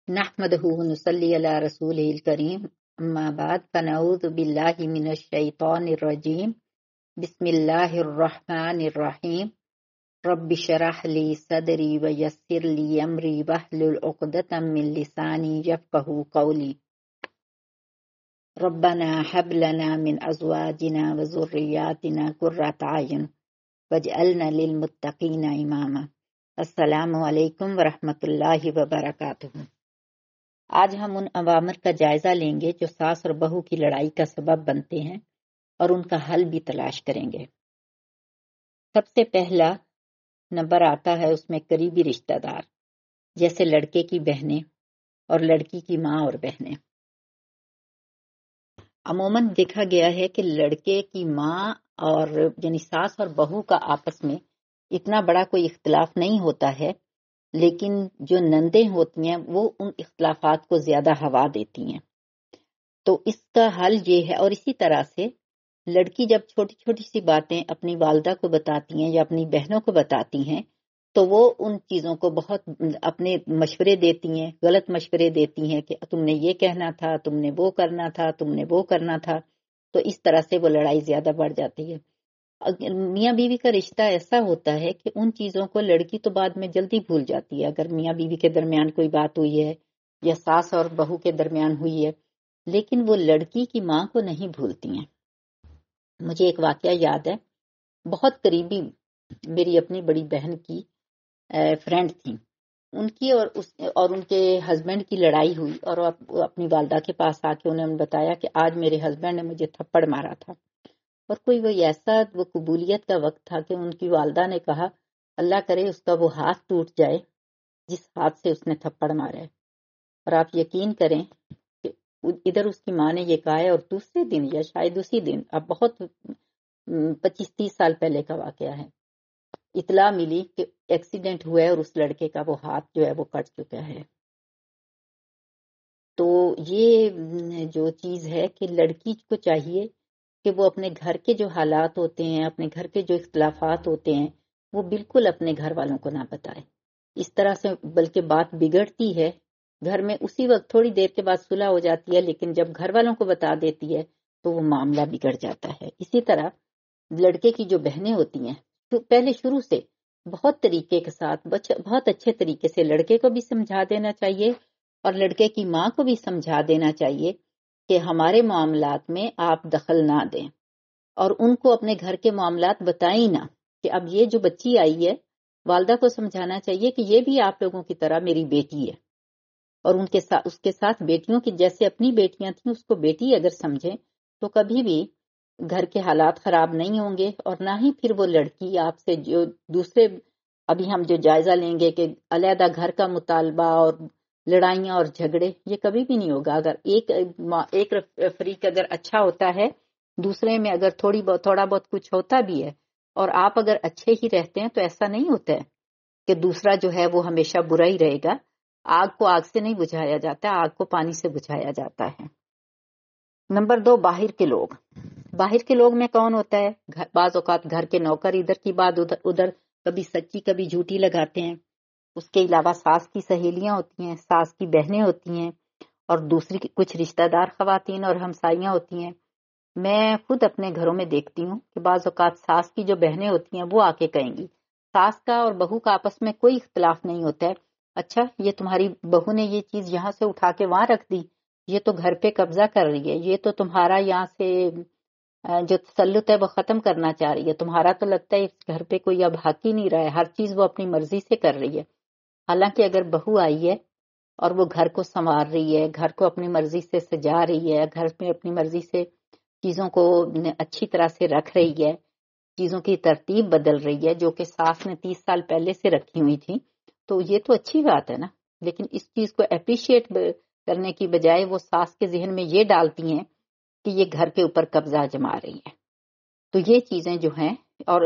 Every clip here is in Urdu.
نحمده ونصلي على رسوله الكريم اما بعد فنعوذ بالله من الشيطان الرجيم بسم الله الرحمن الرحيم رب اشرح لي صدري ويسر لي امري واحلل عقدة من لساني يفقهوا قولي ربنا هب لنا من ازواجنا وذرياتنا قرة اعين واجعلنا للمتقين اماما۔ السلام علیکم ورحمۃ اللہ وبرکاتہ۔ آج ہم ان عوامر کا جائزہ لیں گے جو ساس اور بہو کی لڑائی کا سبب بنتے ہیں اور ان کا حل بھی تلاش کریں گے۔ سب سے پہلا نمبر آتا ہے اس میں قریبی رشتہ دار، جیسے لڑکے کی بہنیں اور لڑکی کی ماں اور بہنیں۔ عموماً دیکھا گیا ہے کہ لڑکے کی ماں اور یعنی ساس اور بہو کا آپس میں اتنا بڑا کوئی اختلاف نہیں ہوتا ہے، لیکن جو نندیں ہوتی ہیں وہ ان اختلافات کو زیادہ ہوا دیتی ہیں۔ تو اس کا حل یہ ہے، اور اسی طرح سے لڑکی جب چھوٹی چھوٹی سی باتیں اپنی والدہ کو بتاتی ہیں یا اپنی بہنوں کو بتاتی ہیں تو وہ ان چیزوں کو بہت اپنے مشورے دیتی ہیں، غلط مشورے دیتی ہیں کہ تم نے یہ کہنا تھا، تم نے وہ کرنا تھا، تم نے وہ کرنا تھا۔ تو اس طرح سے وہ لڑائی زیادہ بڑھ جاتی ہے۔ میاں بیوی کا رشتہ ایسا ہوتا ہے کہ ان چیزوں کو لڑکی تو بعد میں جلدی بھول جاتی ہے، اگر میاں بیوی کے درمیان کوئی بات ہوئی ہے یا ساس اور بہو کے درمیان ہوئی ہے، لیکن وہ لڑکی کی ماں کو نہیں بھولتی ہیں۔ مجھے ایک واقعہ یاد ہے، بہت قریبی میری اپنی بڑی بہن کی فرینڈ تھی، ان کی اور ان کے ہسبینڈ کی لڑائی ہوئی، اور وہ اپنی والدہ کے پاس آ کے انہوں نے بتایا کہ آج میرے ہسبینڈ نے مجھے تھپڑ مارا تھا۔ اور کوئی وہ قبولیت کا وقت تھا کہ ان کی والدہ نے کہا اللہ کرے اس کا وہ ہاتھ ٹوٹ جائے جس ہاتھ سے اس نے تھپڑ مارا ہے۔ اور آپ یقین کریں کہ ادھر اس کی ماں نے یہ کہا ہے، اور دوسرے دن یا شاید اسی دن، اب بہت 25-30 سال پہلے کا واقعہ ہے، اطلاع ملی کہ ایکسیڈنٹ ہوا ہے اور اس لڑکے کا وہ ہاتھ جو ہے وہ کٹ چکا ہے۔ تو یہ جو چیز ہے کہ لڑکی کو چاہیے کہ وہ اپنے گھر کے جو حالات ہوتے ہیں، اپنے گھر کے جو اختلافات ہوتے ہیں، وہ بالکل اپنے گھر والوں کو نہ بتائے۔ اس طرح سے بلکہ بات بگڑتی ہے گھر میں، اسی وقت تھوڑی دیر کے بعد صلح ہو جاتی ہے، لیکن جب گھر والوں کو بتا دیتی ہے تو وہ معاملہ بگڑ جاتا ہے۔ اسی طرح لڑکے کی جو بہنیں ہوتی ہیں، تو پہلے شروع سے بہت طریقے کے ساتھ بہت اچھے طریقے سے لڑکے کو بھی سمجھا دینا چاہیے اور لڑکے کی ماں کو بھی سمجھا دینا چاہیے کہ ہمارے معاملات میں آپ دخل نہ دیں، اور ان کو اپنے گھر کے معاملات بتائیں نہ کہ اب یہ جو بچی آئی ہے، والدہ کو سمجھانا چاہیے کہ یہ بھی آپ لوگوں کی طرح میری بیٹی ہے، اور اس کے ساتھ بیٹیوں کی جیسے اپنی بیٹیاں تھیں اس کو بیٹی اگر سمجھیں تو کبھی بھی گھر کے حالات خراب نہیں ہوں گے، اور نہ ہی پھر وہ لڑکی آپ سے جو دوسرے ابھی ہم جو جائزہ لیں گے کہ علیحدہ گھر کا مطالبہ اور لڑائیاں اور جھگڑے، یہ کبھی بھی نہیں ہوگا۔ اگر ایک فریق اگر اچھا ہوتا ہے، دوسرے میں اگر تھوڑا بہت کچھ ہوتا بھی ہے، اور آپ اگر اچھے ہی رہتے ہیں تو ایسا نہیں ہوتا ہے کہ دوسرا جو ہے وہ ہمیشہ برا ہی رہے گا۔ آگ کو آگ سے نہیں بجھایا جاتا، آگ کو پانی سے بجھایا جاتا ہے۔ نمبر 2، باہر کے لوگ۔ باہر کے لوگ میں کون ہوتا ہے؟ بعض اوقات گھر کے نوکر ادھر کی بات ادھر کبھی سچی کبھی جھوٹی لگاتے ہیں۔ اس کے علاوہ ساس کی سہیلیاں ہوتی ہیں، ساس کی بہنیں ہوتی ہیں، اور دوسری کچھ رشتہ دار خواتین اور ہمسائیاں ہوتی ہیں۔ میں خود اپنے گھروں میں دیکھتی ہوں کہ بعض اوقات ساس کی جو بہنیں ہوتی ہیں وہ آ کے کہیں گی، ساس کا اور بہو کا آپس میں کوئی اختلاف نہیں ہوتا ہے، اچھا یہ تمہاری بہو نے یہ چیز یہاں سے اٹھا کے وہاں رکھ دی، یہ تو گھر پہ قبضہ کر رہی ہے، یہ تو تمہارا یہاں سے جو تسلط ہے وہ ختم کرنا چاہ رہی ہے، تمہارا تو لگتا ہے اس گھر پہ کوئی اب حق ہی نہیں رہا ہے، ہر چیز وہ اپنی مرضی سے کر رہی ہے۔ حالانکہ اگر بہو آئی ہے اور وہ گھر کو سنوار رہی ہے، گھر کو اپنی مرضی سے سجا رہی ہے، گھر میں اپنی مرضی سے چیزوں کو اچھی طرح سے رکھ رہی ہے، چیزوں کی ترتیب بدل رہی ہے جو کہ ساس نے 30 سال پہلے سے رکھی ہوئی تھی، تو یہ تو اچھی بات ہے نا۔ لیکن اس چیز کو اپریشیٹ کرنے کی بجائے وہ ساس کے ذہن میں یہ ڈالتی ہیں کہ یہ گھر کے اوپر قبضہ جما رہی ہے۔ تو یہ چیزیں جو ہیں، اور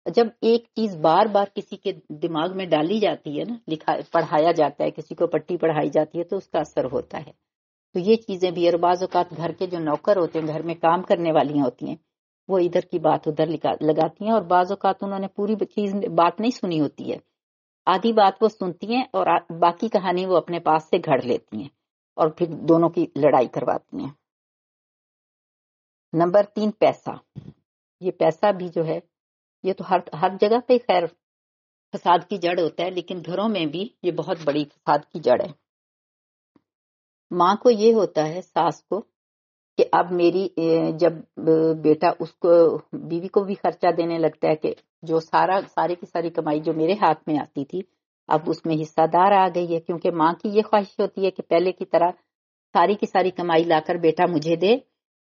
جب ایک چیز بار بار کسی کے دماغ میں ڈالی جاتی ہے نا، پڑھایا جاتا ہے، کسی کو پٹی پڑھائی جاتی ہے تو اس کا اثر ہوتا ہے۔ تو یہ چیزیں بھی، اور بعض اوقات گھر کے جو نوکر ہوتے ہیں، گھر میں کام کرنے والیاں ہوتی ہیں، وہ ادھر کی بات ادھر لگاتی ہیں، اور بعض اوقات انہوں نے پوری بات نہیں سنی ہوتی ہے، آدھی بات وہ سنتی ہیں اور باقی کہانی وہ اپنے پاس سے گھڑ لیتی ہیں اور پھر دونوں کی لڑائی کرواتی ہیں۔ نمبر 3، پیسہ۔ یہ پیسہ بھی جو ہے یہ تو ہر جگہ پہ خیر فساد کی جڑ ہوتا ہے، لیکن گھروں میں بھی یہ بہت بڑی فساد کی جڑ ہے۔ ماں کو یہ ہوتا ہے، ساس کو، کہ اب میری جب بیٹا اس کو بیوی کو بھی خرچہ دینے لگتا ہے کہ جو ساری کی ساری کمائی جو میرے ہاتھ میں آتی تھی اب اس میں حصہ دار آ گئی ہے، کیونکہ ماں کی یہ خواہش ہوتی ہے کہ پہلے کی طرح ساری کی ساری کمائی لا کر بیٹا مجھے دے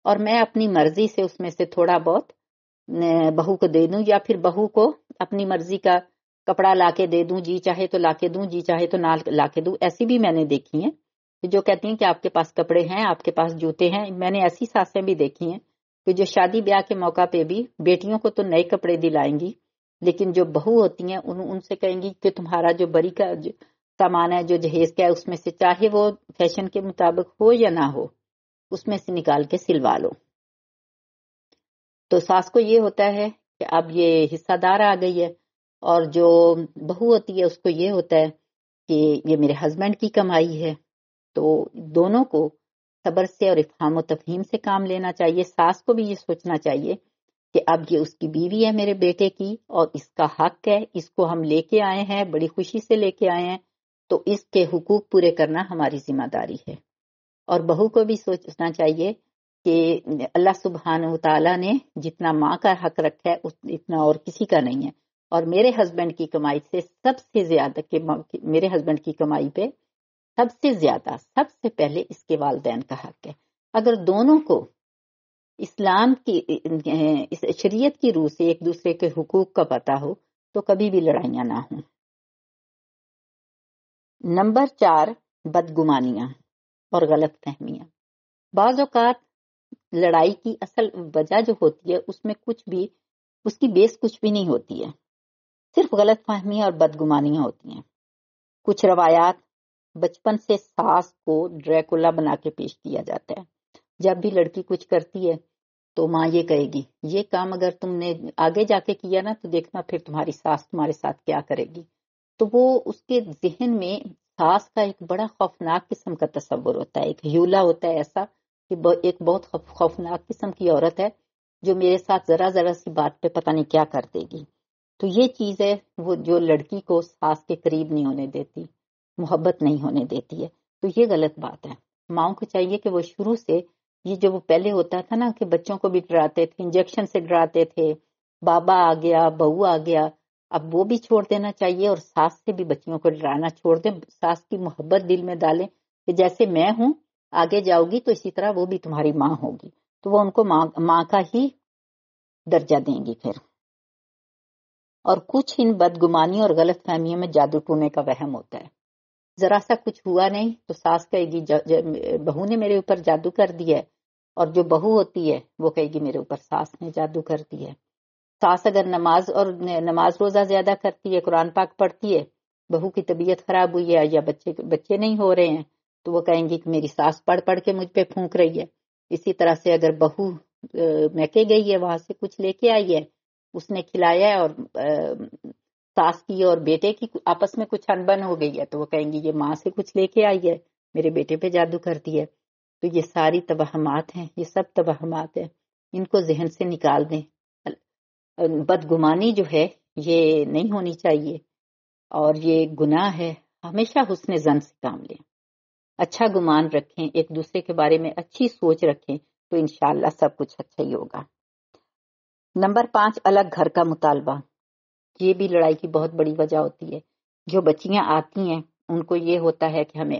اور میں اپنی مرضی سے اس میں سے تھوڑا بہت بہو کو دے دوں، یا پھر بہو کو اپنی مرضی کا کپڑا لا کے دے دوں، جی چاہے تو لا کے دوں، جی چاہے تو نہ لا کے دوں۔ ایسی بھی میں نے دیکھی ہیں جو کہتی ہیں کہ آپ کے پاس کپڑے ہیں، آپ کے پاس جوتے ہیں۔ میں نے ایسی ساسیں بھی دیکھی ہیں کہ جو شادی بیاہ کے موقع پہ بھی بیٹیوں کو تو نئے کپڑے دلائیں گی، لیکن جو بہو ہوتی ہیں ان سے کہیں گی کہ تمہارا جو بری کا سامان ہے، جو جہیز کا ہے، اس میں سے چاہے وہ فیشن کے مطابق ہو یا نہ ہو، اس میں سے نکال کے سلوا لو۔ تو ساس کو یہ ہوتا ہے کہ اب یہ حصہ دار آ گئی ہے، اور جو بہو ہوتی ہے اس کو یہ ہوتا ہے کہ یہ میرے ہسبینڈ کی کمائی ہے۔ تو دونوں کو صبر سے اور افہام و تفہیم سے کام لینا چاہیے۔ ساس کو بھی یہ سوچنا چاہیے کہ اب یہ اس کی بیوی ہے میرے بیٹے کی، اور اس کا حق ہے، اس کو ہم لے کے آئے ہیں، بڑی خوشی سے لے کے آئے ہیں، تو اس کے حقوق پورے کرنا ہماری ذمہ داری ہے۔ اور بہو کو بھی سوچنا چاہیے کہ اللہ سبحانہ و تعالیٰ نے جتنا ماں کا حق رکھا ہے اتنا اور کسی کا نہیں ہے، اور میرے ہسبینڈ کی کمائی سے سب سے زیادہ میرے ہسبینڈ کی کمائی پہ سب سے زیادہ سب سے پہلے اس کے والدین کا حق ہے۔ اگر دونوں کو اسلام کی شریعت کی روح سے ایک دوسرے کے حقوق کا پتہ ہو تو کبھی بھی لڑائیاں نہ ہوں۔ نمبر 4، بدگمانیاں اور غلط فہمیاں۔ بعض اوقات لڑائی کی اصل وجہ جو ہوتی ہے اس میں اس کی بیس کچھ بھی نہیں ہوتی ہے، صرف غلط فہمیاں اور بدگمانیاں ہوتی ہیں۔ کچھ روایات، بچپن سے ساس کو ڈریکولا بنا کے پیش کیا جاتا ہے۔ جب بھی لڑکی کچھ کرتی ہے تو ماں یہ کہے گی، یہ کام اگر تم نے آگے جا کے کیا نا تو دیکھنا پھر تمہاری ساس تمہارے ساتھ کیا کرے گی۔ تو وہ اس کے ذہن میں ساس کا ایک بڑا خوفناک قسم کا تصور ہوتا ہے، ایک ہیولا ہوتا ہے ایسا کہ ایک بہت خوفناک قسم کی عورت ہے جو میرے ساتھ ذرا سی بات پہ پتہ نہیں کیا کر دے گی۔ تو یہ چیز ہے وہ جو لڑکی کو ساس کے قریب نہیں ہونے دیتی، محبت نہیں ہونے دیتی ہے۔ تو یہ غلط بات ہے۔ ماؤں کو چاہیے کہ وہ شروع سے یہ جو وہ پہلے ہوتا تھا نا کہ بچوں کو بھی ڈراتے تھے، انجیکشن سے ڈراتے تھے، بابا آ گیا، بہو آ گیا، اب وہ بھی چھوڑ دینا چاہیے، اور ساس سے بھی بچیوں کو ڈرانا چھوڑ دیں۔ ساس کی محبت دل میں ڈالیں کہ جیسے میں ہوں آگے جاؤ گی تو اسی طرح وہ بھی تمہاری ماں ہوگی، تو وہ ان کو ماں کا ہی درجہ دیں گی پھر۔ اور کچھ ان بدگمانی اور غلط فہمیوں میں جادو ٹونے کا وہم ہوتا ہے۔ ذرا سا کچھ ہوا نہیں تو ساس کہے گی بہو نے میرے اوپر جادو کر دیا ہے، اور جو بہو ہوتی ہے وہ کہے گی میرے اوپر ساس نے جادو کر دیا ہے۔ ساس اگر نماز روزہ زیادہ کرتی ہے، قرآن پاک پڑھتی ہے، بہو کی طبیعت خراب ہوئی ہے یا بچے نہیں ہو رہے ہیں تو وہ کہیں گی کہ میری ساس پڑھ پڑھ کے مجھ پہ پھونک رہی ہے۔ اسی طرح سے اگر بہو میکے گئی ہے، وہاں سے کچھ لے کے آئی ہے، اس نے کھلایا ہے، اور ساس کی اور بیٹے کی آپس میں کچھ انبن ہو گئی ہے تو وہ کہیں گی یہ ماں سے کچھ لے کے آئی ہے، میرے بیٹے پہ جادو کرتی ہے۔ تو یہ ساری توہمات ہیں، یہ سب توہمات ہیں، ان کو ذہن سے نکال دیں۔ بدگمانی جو ہے یہ نہیں ہونی چاہیے، اور یہ گناہ ہے۔ ہمیشہ حسن ظن سے کام لیں، اچھا گمان رکھیں، ایک دوسرے کے بارے میں اچھی سوچ رکھیں، تو انشاءاللہ سب کچھ اچھا ہی ہوگا۔ نمبر 5، الگ گھر کا مطالبہ۔ یہ بھی لڑائی کی بہت بڑی وجہ ہوتی ہے۔ جو بچیاں آتی ہیں ان کو یہ ہوتا ہے کہ ہمیں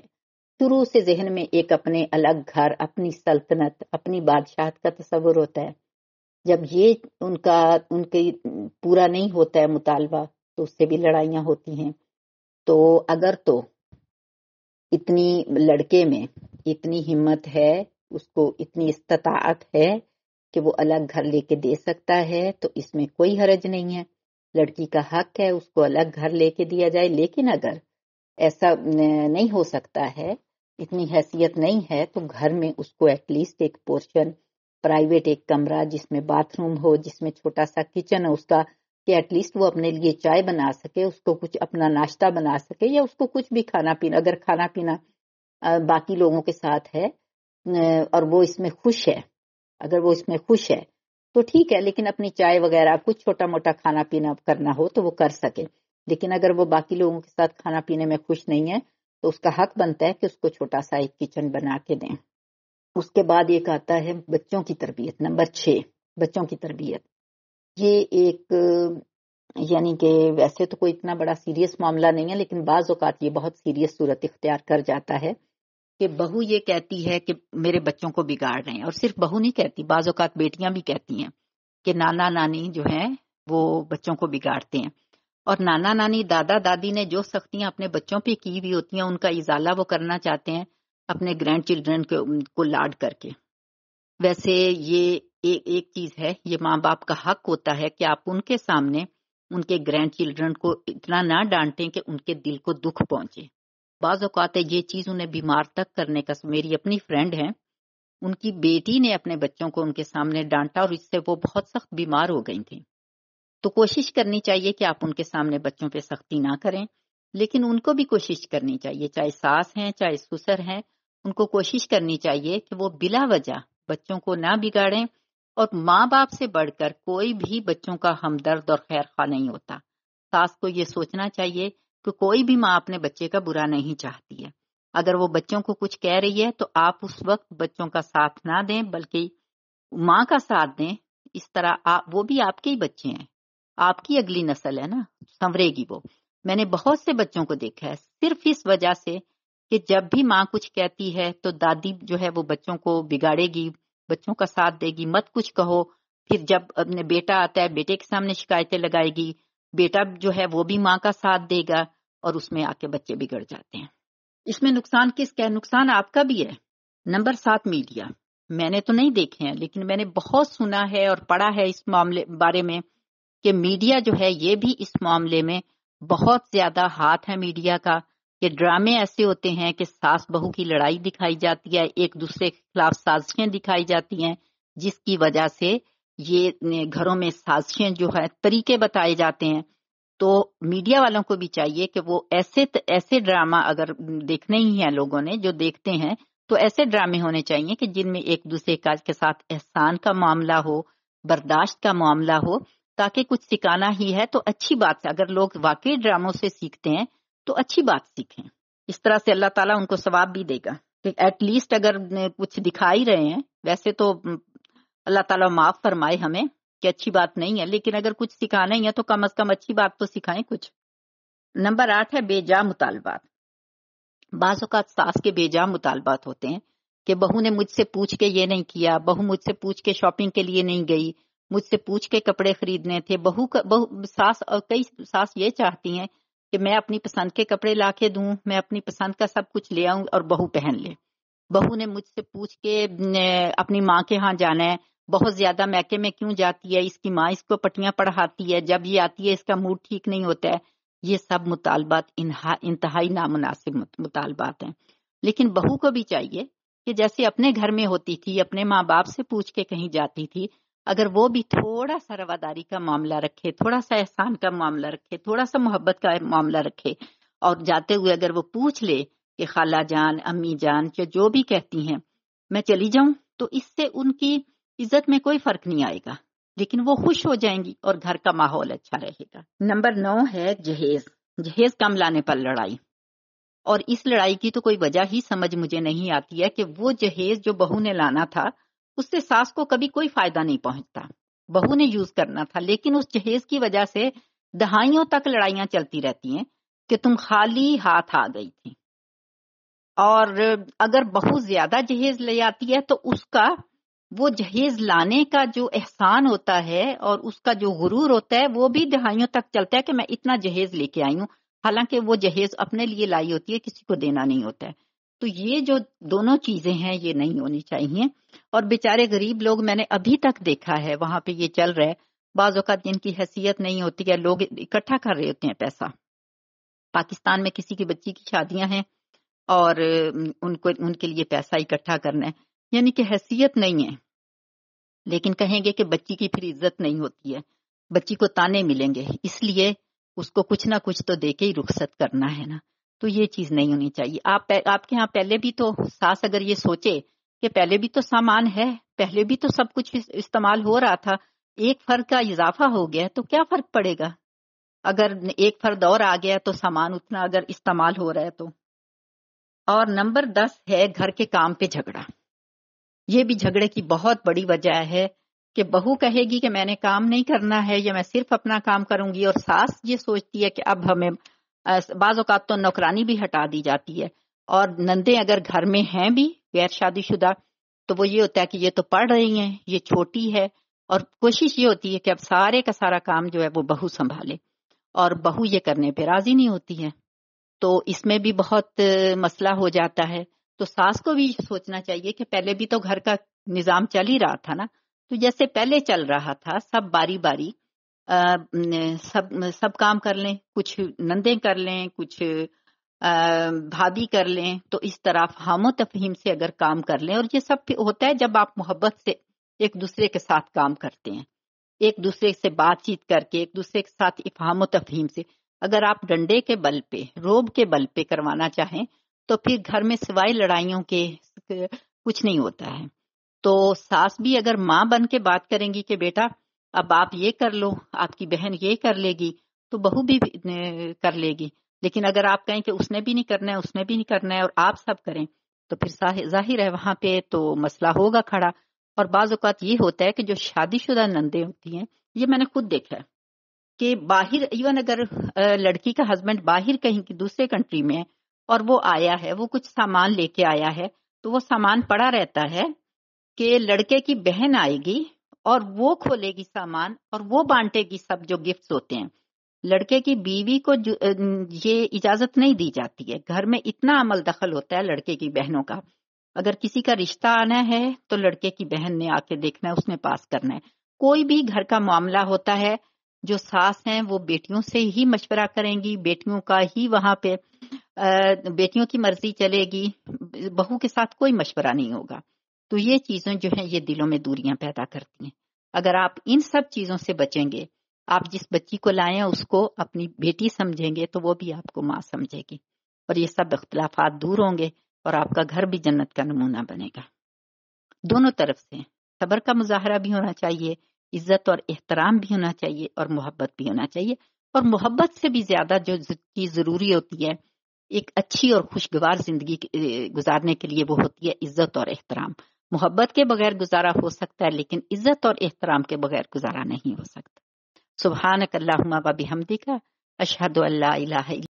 شروع سے ذہن میں ایک اپنے الگ گھر، اپنی سلطنت، اپنی بادشاہت کا تصور ہوتا ہے۔ جب یہ ان کے پورا نہیں ہوتا ہے مطالبہ تو اس سے بھی لڑائیاں ہوتی ہیں۔ تو اگر تو اتنی لڑکے میں اتنی ہمت ہے، اس کو اتنی استطاعت ہے کہ وہ الگ گھر لے کے دے سکتا ہے تو اس میں کوئی حرج نہیں ہے، لڑکی کا حق ہے اس کو الگ گھر لے کے دیا جائے۔ لیکن اگر ایسا نہیں ہو سکتا ہے، اتنی حیثیت نہیں ہے، تو گھر میں اس کو ایٹ لیسٹ ایک پورشن، پرائیویٹ ایک کمرہ جس میں باتھ روم ہو، جس میں چھوٹا سا کچن ہو، اس کا کہ ایٹ لیسٹ وہ اپنے لیے چائے بنا سکے، اس کو کچھ اپنا ناشتہ بنا سکے، یا اس کو کچھ بھی کھانا پینا، اگر کھانا پینا باقی لوگوں کے ساتھ ہے اور وہ اس میں خوش ہے، اگر وہ اس میں خوش ہے تو ٹھیک ہے، لیکن اپنی چائے وغیرہ کچھ چھوٹا موٹا کھانا پینا کرنا ہو تو وہ کر سکے. لیکن اگر وہ باقی لوگوں کے ساتھ کھانا پینے میں خوش نہیں ہے تو اس کا حق بنتا ہے کہ اس کو چھوٹا سا ایک کچن بنا کے دیں. اس کے بعد ایک آتا ہے بچوں کی تربیت. نمبر 6، بچوں کی تربیت. یہ ایک یعنی کہ ویسے تو کوئی اتنا بڑا سیریس معاملہ نہیں ہے، لیکن بعض اوقات یہ بہت سیریس صورت اختیار کر جاتا ہے کہ بہو یہ کہتی ہے کہ میرے بچوں کو بگاڑ رہے ہیں، اور صرف بہو نہیں کہتی، بعض اوقات بیٹیاں بھی کہتی ہیں کہ نانا نانی جو ہیں وہ بچوں کو بگاڑتے ہیں. اور نانا نانی دادا دادی نے جو سختیاں اپنے بچوں پہ کی ہوئی ہوتی ہیں ان کا ازالہ وہ کرنا چاہتے ہیں اپنے گرینڈ چلڈرن کو لاڈ کر کے. ویسے یہ ایک چیز ہے، یہ ماں باپ کا حق ہوتا ہے کہ آپ ان کے سامنے ان کے گرینڈ چلڈرن کو اتنا نہ ڈانٹیں کہ ان کے دل کو دکھ پہنچے. بعض اوقات یہ چیز انہیں بیمار تک کرنے کا. میری اپنی فرینڈ ہے، ان کی بیٹی نے اپنے بچوں کو ان کے سامنے ڈانٹا اور اس سے وہ بہت سخت بیمار ہو گئی تھیں. تو کوشش کرنی چاہیے کہ آپ ان کے سامنے بچوں پہ سختی نہ کریں، لیکن ان کو بھی کوشش کرنی چاہیے، چاہے ساس ہیں چاہے سسر ہیں، ان کو کوشش کرنی چاہیے کہ وہ بلا وجہ بچوں کو نہ بگاڑیں. اور ماں باپ سے بڑھ کر کوئی بھی بچوں کا ہمدرد اور خیر خواہ نہیں ہوتا. ساس کو یہ سوچنا چاہیے کہ کوئی بھی ماں اپنے بچے کا برا نہیں چاہتی ہے. اگر وہ بچوں کو کچھ کہہ رہی ہے تو آپ اس وقت بچوں کا ساتھ نہ دیں بلکہ ماں کا ساتھ دیں. اس طرح وہ بھی آپ کے ہی بچے ہیں، آپ کی اگلی نسل ہے نا، سنورے گی وہ. میں نے بہت سے بچوں کو دیکھا ہے صرف اس وجہ سے کہ جب بھی ماں کچھ کہتی ہے تو دادی جو ہے وہ بچوں کو بگاڑے گی، بچوں کا ساتھ دے گی، مت کچھ کہو. پھر جب اپنے بیٹا آتا ہے بیٹے کے سامنے شکایتیں لگائے گی، بیٹا جو ہے وہ بھی ماں کا ساتھ دے گا اور اس میں آ کے بچے بگڑ جاتے ہیں. اس میں نقصان کس کا ہے؟ نقصان آپ کا بھی ہے. Number 7، media. میں نے تو نہیں دیکھے ہیں لیکن میں نے بہت سنا ہے اور پڑھا ہے اس معاملے بارے میں کہ میڈیا جو ہے یہ بھی اس معاملے میں بہت زیادہ ہاتھ ہے میڈیا کا. کہ ڈرامے ایسے ہوتے ہیں کہ ساس بہو کی لڑائی دکھائی جاتی ہے، ایک دوسرے کے خلاف سازشیں دکھائی جاتی ہیں، جس کی وجہ سے یہ گھروں میں سازشیں جو ہے طریقے بتائے جاتے ہیں. تو میڈیا والوں کو بھی چاہیے کہ وہ ایسے ڈرامہ اگر دیکھنے ہی ہیں لوگوں نے جو دیکھتے ہیں تو ایسے ڈرامے ہونے چاہیے کہ جن میں ایک دوسرے کے ساتھ احسان کا معاملہ ہو، برداشت کا معاملہ ہو، تاکہ کچھ سکھانا ہی ہے تو اچھی بات ہے. اگر لوگ واقعی ڈراموں سے سیکھتے ہیں تو اچھی بات سیکھیں. اس طرح سے اللہ تعالیٰ ان کو ثواب بھی دے گا کہ ایٹ لیسٹ اگر کچھ دکھائی رہے ہیں. ویسے تو اللہ تعالیٰ معاف فرمائے ہمیں کہ اچھی بات نہیں ہے، لیکن اگر کچھ سکھانا ہی ہے تو کم از کم اچھی بات تو سکھائیں کچھ. نمبر 8 ہے بے جا مطالبات. بعض اوقات ساس کے بے جا مطالبات ہوتے ہیں کہ بہو نے مجھ سے پوچھ کے یہ نہیں کیا، بہو مجھ سے پوچھ کے شاپنگ کے لیے نہیں گئی، مجھ سے پوچھ کے کپڑے خریدنے تھے. کئی ساس یہ چاہتی ہیں کہ میں اپنی پسند کے کپڑے لا کے دوں، میں اپنی پسند کا سب کچھ لے آؤں اور بہو پہن لے. بہو نے مجھ سے پوچھ کے اپنی ماں کے ہاں جانا ہے، بہت زیادہ میکے میں کیوں جاتی ہے، اس کی ماں اس کو پٹیاں پڑھاتی ہے، جب یہ آتی ہے اس کا موڈ ٹھیک نہیں ہوتا ہے. یہ سب مطالبات انتہائی نامناسب مطالبات ہیں. لیکن بہو کو بھی چاہیے کہ جیسے اپنے گھر میں ہوتی تھی، اپنے ماں باپ سے پوچھ کے کہیں جاتی تھی، اگر وہ بھی تھوڑا سا رواداری کا معاملہ رکھے، تھوڑا سا احسان کا معاملہ رکھے، تھوڑا سا محبت کا معاملہ رکھے، اور جاتے ہوئے اگر وہ پوچھ لے کہ خالہ جان، امی جان جو بھی کہتی ہیں میں چلی جاؤں، تو اس سے ان کی عزت میں کوئی فرق نہیں آئے گا، لیکن وہ خوش ہو جائیں گی اور گھر کا ماحول اچھا رہے گا. نمبر 9 ہے جہیز. جہیز کم لانے پر لڑائی. اور اس لڑائی کی تو کوئی وجہ ہی سمجھ مجھے نہیں آتی ہے کہ وہ جہیز جو بہو نے لانا تھا اس سے ساس کو کبھی کوئی فائدہ نہیں پہنچتا. بہو نے یوز کرنا تھا، لیکن اس جہیز کی وجہ سے دہائیوں تک لڑائیاں چلتی رہتی ہیں کہ تم خالی ہاتھ آ گئی تھی. اور اگر بہو زیادہ جہیز لے آتی ہے تو اس کا وہ جہیز لانے کا جو احسان ہوتا ہے اور اس کا جو غرور ہوتا ہے وہ بھی دہائیوں تک چلتا ہے کہ میں اتنا جہیز لے کے آئی ہوں، حالانکہ وہ جہیز اپنے لیے لائی ہوتی ہے، کسی کو دینا نہیں ہوتا ہے. تو یہ جو دونوں چیزیں ہیں یہ نہیں ہونی چاہیے. اور بیچارے غریب لوگ میں نے ابھی تک دیکھا ہے وہاں پہ یہ چل رہا ہے، بعض اوقات جن کی حیثیت نہیں ہوتی ہے لوگ اکٹھا کر رہے ہوتے ہیں پیسہ. پاکستان میں کسی کی بچی کی شادیاں ہیں اور ان کے لیے پیسہ اکٹھا کرنا ہے، یعنی کہ حیثیت نہیں ہے، لیکن کہیں گے کہ بچی کی پھر عزت نہیں ہوتی ہے. بچی کو تانے ملیں گے، اس لیے اس کو کچھ نہ کچھ تو دے کے ہی رخصت کرنا ہے نا. تو یہ چیز نہیں ہونی چاہیے. آپ کے ہاں پہلے بھی تو ساس اگر یہ سوچے کہ پہلے بھی تو سامان ہے، پہلے بھی تو سب کچھ استعمال ہو رہا تھا، ایک فرد کا اضافہ ہو گیا تو کیا فرق پڑے گا؟ اگر ایک فرد اور آ گیا تو سامان اتنا اگر استعمال ہو رہا ہے تو. اور نمبر 10 ہے گھر کے کام پہ جھگڑا. یہ بھی جھگڑے کی بہت بڑی وجہ ہے کہ بہو کہے گی کہ میں نے کام نہیں کرنا ہے یا میں صرف اپنا کام کروں گی، اور ساس یہ سوچتی ہے کہ اب ہمیں بعض اوقات تو نوکرانی بھی ہٹا دی جاتی ہے. اور نندیں اگر گھر میں ہیں بھی غیر شادی شدہ تو وہ یہ ہوتا ہے کہ یہ تو پڑھ رہی ہیں، یہ چھوٹی ہے، اور کوشش یہ ہوتی ہے کہ اب سارے کا سارا کام جو ہے وہ بہو سنبھالے، اور بہو یہ کرنے پہ راضی نہیں ہوتی ہے. تو اس میں بھی بہت مسئلہ ہو جاتا ہے. تو ساس کو بھی سوچنا چاہیے کہ پہلے بھی تو گھر کا نظام چل ہی رہا تھا نا، تو جیسے پہلے چل رہا تھا سب باری باری سب کام کر لیں، کچھ نندیں کر لیں، کچھ بھابھی کر لیں. تو اس طرح ہم و تفہیم سے اگر کام کر لیں، اور یہ سب ہوتا ہے جب آپ محبت سے ایک دوسرے کے ساتھ کام کرتے ہیں، ایک دوسرے سے بات چیت کر کے، ایک دوسرے کے ساتھ افہام و تفہیم سے. اگر آپ ڈنڈے کے بل پہ، روب کے بل پہ کروانا چاہیں تو پھر گھر میں سوائے لڑائیوں کے کچھ نہیں ہوتا ہے. تو ساس بھی اگر ماں بن کے بات کریں گی کہ بیٹا اب آپ یہ کر لو، آپ کی بہن یہ کر لے گی، تو بہو بھی کر لے گی. لیکن اگر آپ کہیں کہ اس نے بھی نہیں کرنا ہے، اس نے بھی نہیں کرنا ہے، اور آپ سب کریں، تو پھر ظاہر ہے وہاں پہ تو مسئلہ ہوگا کھڑا. اور بعض اوقات یہ ہوتا ہے کہ جو شادی شدہ نندیں ہوتی ہیں، یہ میں نے خود دیکھا ہے کہ باہر ایون اگر لڑکی کا ہسبینڈ باہر کہیں دوسرے کنٹری میں ہے اور وہ آیا ہے، وہ کچھ سامان لے کے آیا ہے، تو وہ سامان پڑا رہتا ہے کہ لڑکے کی بہن آئے گی اور وہ کھولے گی سامان اور وہ بانٹے گی سب جو گفٹس ہوتے ہیں. لڑکے کی بیوی کو یہ اجازت نہیں دی جاتی ہے. گھر میں اتنا عمل دخل ہوتا ہے لڑکے کی بہنوں کا. اگر کسی کا رشتہ آنا ہے تو لڑکے کی بہن نے آ کے دیکھنا ہے، اس نے پاس کرنا ہے. کوئی بھی گھر کا معاملہ ہوتا ہے، جو ساس ہیں وہ بیٹیوں سے ہی مشورہ کریں گی، بیٹیوں کا ہی وہاں پہ بیٹیوں کی مرضی چلے گی، بہو کے ساتھ کوئی مشورہ نہیں ہوگا. تو یہ چیزیں جو ہیں یہ دلوں میں دوریاں پیدا کرتی ہیں. اگر آپ ان سب چیزوں سے بچیں گے، آپ جس بچی کو لائیں اس کو اپنی بیٹی سمجھیں گے تو وہ بھی آپ کو ماں سمجھے گی، اور یہ سب اختلافات دور ہوں گے اور آپ کا گھر بھی جنت کا نمونہ بنے گا. دونوں طرف سے صبر کا مظاہرہ بھی ہونا چاہیے، عزت اور احترام بھی ہونا چاہیے، اور محبت بھی ہونا چاہیے. اور محبت سے بھی زیادہ جو چیز ضروری ہوتی ہے ایک اچھی اور خوشگوار زندگی گزارنے کے لیے، وہ ہوتی ہے عزت اور احترام. محبت کے بغیر گزارا ہو سکتا ہے، لیکن عزت اور احترام کے بغیر گزارا نہیں ہو سکتا. سبحانک اللہم و بحمدک، اشہد ان لا الہ الا